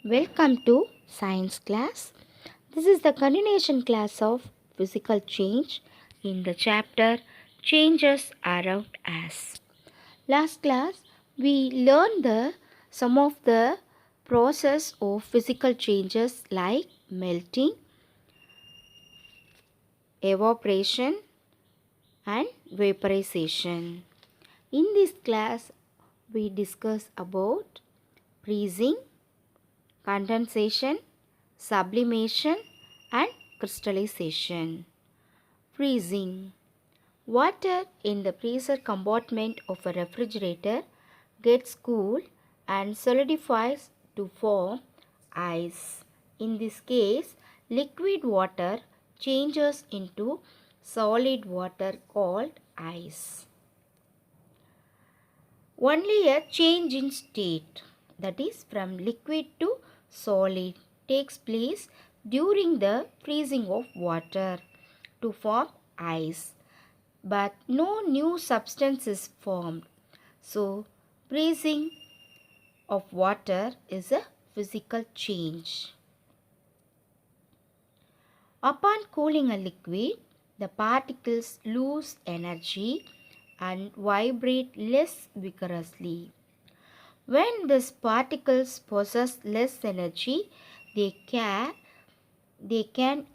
Welcome to science class. This is the continuation class of physical change in the chapter Changes Around Us. Last class we learned some of the process of physical changes like melting, evaporation and vaporization. In this class we discuss about freezing, condensation, sublimation and crystallization. Freezing. Water in the freezer compartment of a refrigerator gets cool and solidifies to form ice. In this case, liquid water changes into solid water called ice. Only a change in state, that is from liquid to solid, takes place during the freezing of water to form ice, but no new substance is formed. So, freezing of water is a physical change. Upon cooling a liquid, the particles lose energy and vibrate less vigorously. When these particles possess less energy, they can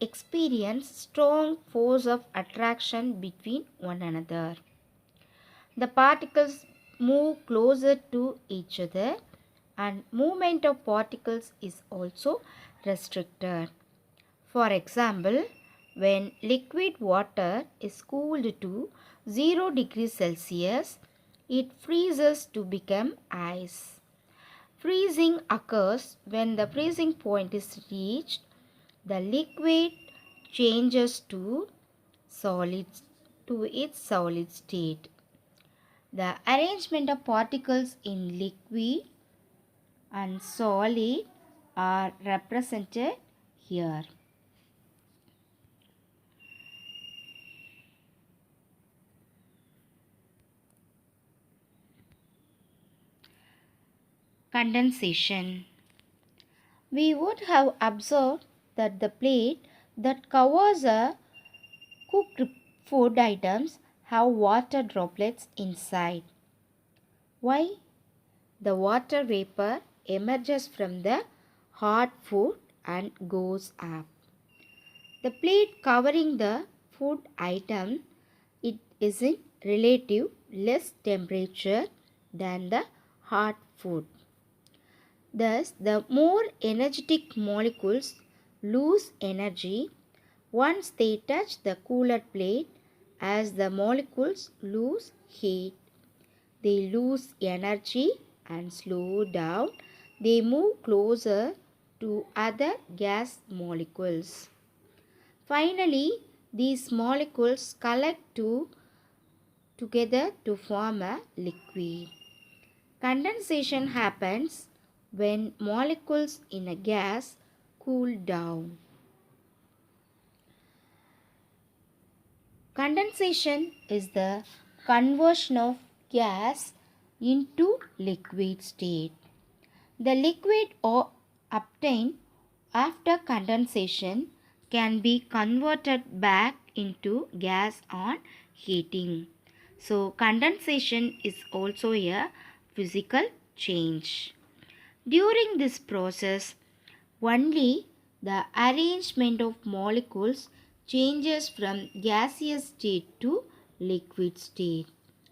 experience strong force of attraction between one another. The particles move closer to each other and movement of particles is also restricted. For example, when liquid water is cooled to 0 degrees Celsius, it freezes to become ice. Freezing occurs when the freezing point is reached. The liquid changes to solid to its solid state. The arrangement of particles in liquid and solid are represented here. Condensation. We would have observed that the plate that covers a cooked food items have water droplets inside. Why? The water vapor emerges from the hot food and goes up. The plate covering the food item, it is in relative less temperature than the hot food. Thus, the more energetic molecules lose energy once they touch the cooler plate as the molecules lose heat. They lose energy and slow down. They move closer to other gas molecules. Finally, these molecules collect together to form a liquid. Condensation happens when molecules in a gas cool down. Condensation is the conversion of gas into liquid state. The liquid obtained after condensation can be converted back into gas on heating. So, condensation is also a physical change. During this process, only the arrangement of molecules changes from gaseous state to liquid state.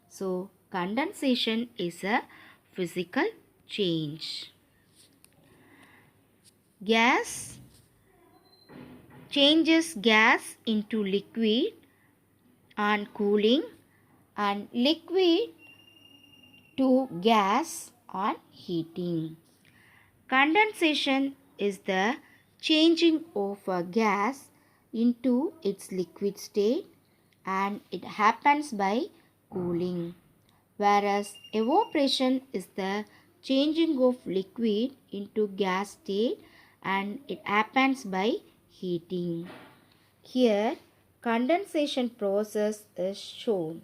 So, condensation is a physical change. Gas changes gas into liquid on cooling and liquid to gas on heating. Condensation is the changing of a gas into its liquid state and it happens by cooling, whereas evaporation is the changing of liquid into gas state and it happens by heating. Here condensation process is shown.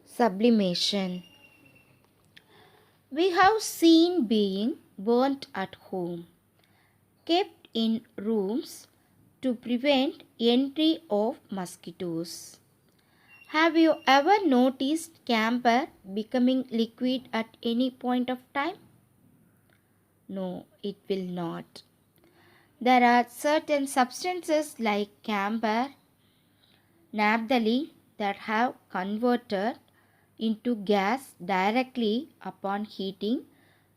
Sublimation. We have seen being burnt at home, kept in rooms to prevent entry of mosquitoes. Have you ever noticed camphor becoming liquid at any point of time? No, it will not. There are certain substances like camphor, naphthalene that have converted into gas directly upon heating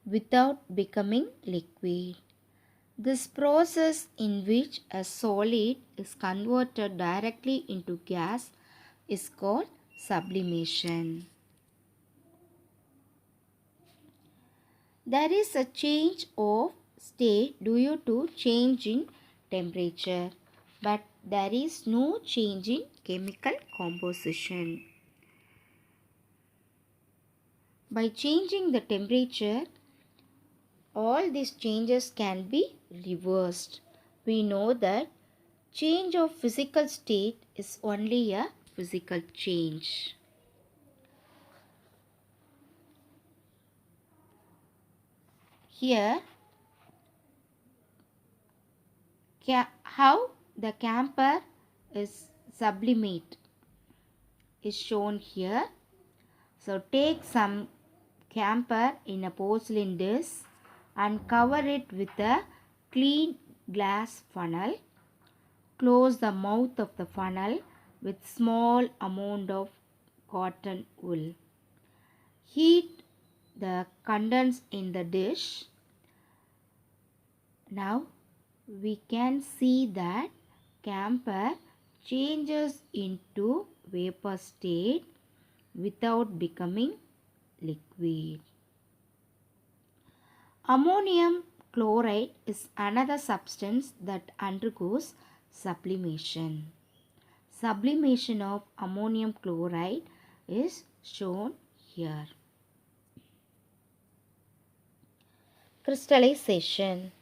without becoming liquid. This process, in which a solid is converted directly into gas, is called sublimation. There is a change of state due to change in temperature, but there is no change in chemical composition. By changing the temperature, all these changes can be reversed. We know that change of physical state is only a physical change. Here, how the camphor is sublimate is shown here. So take some camphor in a porcelain dish and cover it with a clean glass funnel. Close the mouth of the funnel with small amount of cotton wool. Heat the contents in the dish. Now we can see that camphor changes into vapor state without becoming liquid. Ammonium chloride is another substance that undergoes sublimation. Sublimation of ammonium chloride is shown here. Crystallization.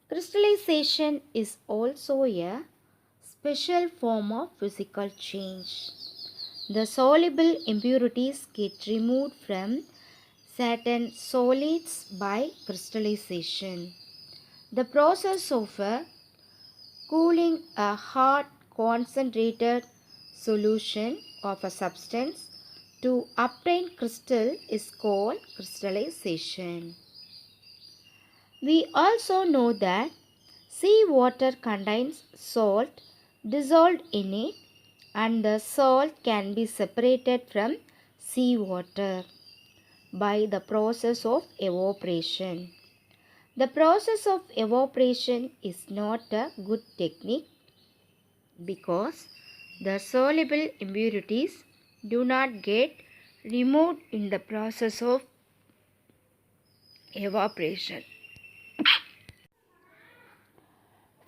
Crystallization is also a special form of physical change. The soluble impurities get removed from certain solids by crystallization. The process of cooling a hot concentrated solution of a substance to obtain crystal is called crystallization. We also know that seawater contains salt dissolved in it, and the salt can be separated from seawater by the process of evaporation. The process of evaporation is not a good technique because the soluble impurities do not get removed in the process of evaporation.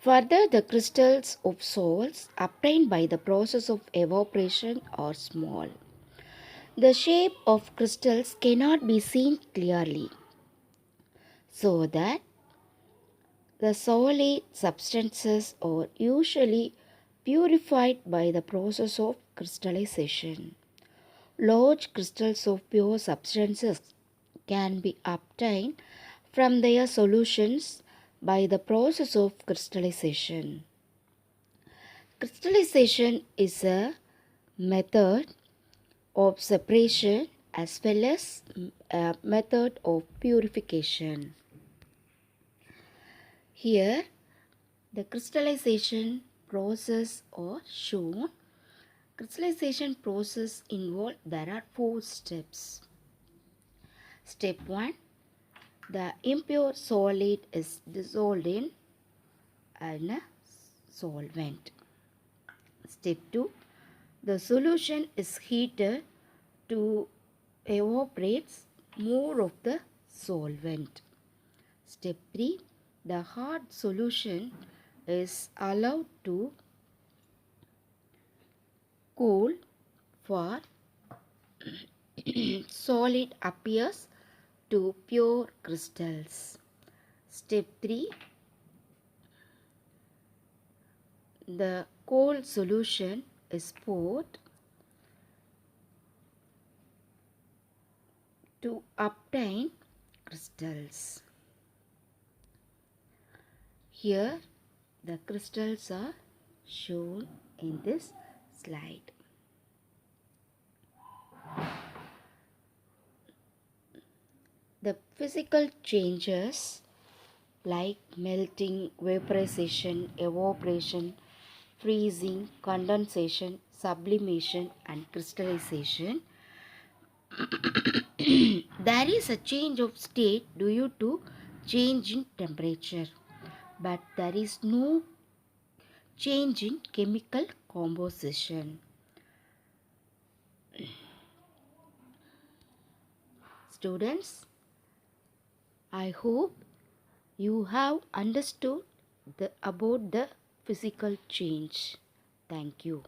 Further, the crystals of salts obtained by the process of evaporation are small. The shape of crystals cannot be seen clearly, so that the solid substances are usually purified by the process of crystallization. Large crystals of pure substances can be obtained from their solutions by the process of crystallization. Crystallization is a method of separation as well as a method of purification. Here, the crystallization process are shown. Crystallization process involved there are 4 steps. Step 1, the impure solid is dissolved in a solvent. Step 2, the solution is heated to evaporate more of the solvent. Step 3, the hard solution is allowed to cool for solid appears to pure crystals. Step 3, the cold solution is poured to obtain crystals. Here the crystals are shown in this slide. The physical changes like melting, vaporization, evaporation, freezing, condensation, sublimation and crystallization. There is a change of state due to change in temperature, but there is no change in chemical composition. Students, I hope you have understood about the physical change. Thank you.